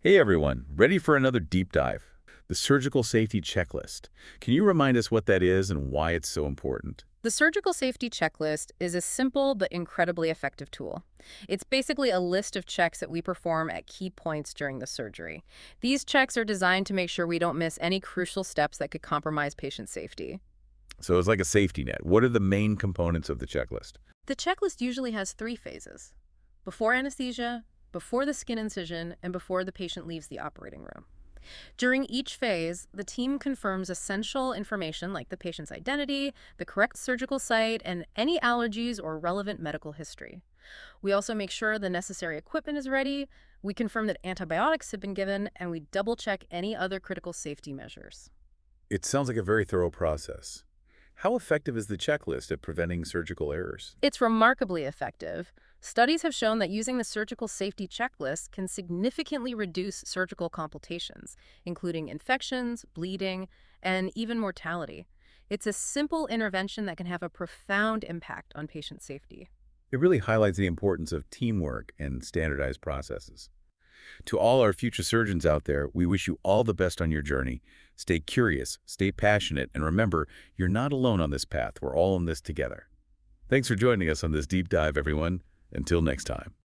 Hey everyone, ready for another deep dive? The Surgical Safety Checklist. Can you remind us what that is and why it's so important? The surgical safety checklist is a simple but incredibly effective tool. It's basically a list of checks that we perform at key points during the surgery. These checks are designed to make sure we don't miss any crucial steps that could compromise patient safety. So it's like a safety net. What are the main components of the checklist? The checklist usually has three phases: before anesthesia, before the skin incision, and before the patient leaves the operating room. During each phase, the team confirms essential information like the patient's identity, the correct surgical site, and any allergies or relevant medical history. We also make sure the necessary equipment is ready, we confirm that antibiotics have been given, and we double check any other critical safety measures. It sounds like a very thorough process. How effective is the checklist at preventing surgical errors? It's remarkably effective. Studies have shown that using the surgical safety checklist can significantly reduce surgical complications, including infections, bleeding, and even mortality. It's a simple intervention that can have a profound impact on patient safety. It really highlights the importance of teamwork and standardized processes. To all our future surgeons out there, we wish you all the best on your journey. Stay curious, stay passionate, and remember, you're not alone on this path. We're all in this together. Thanks for joining us on this deep dive, everyone. Until next time.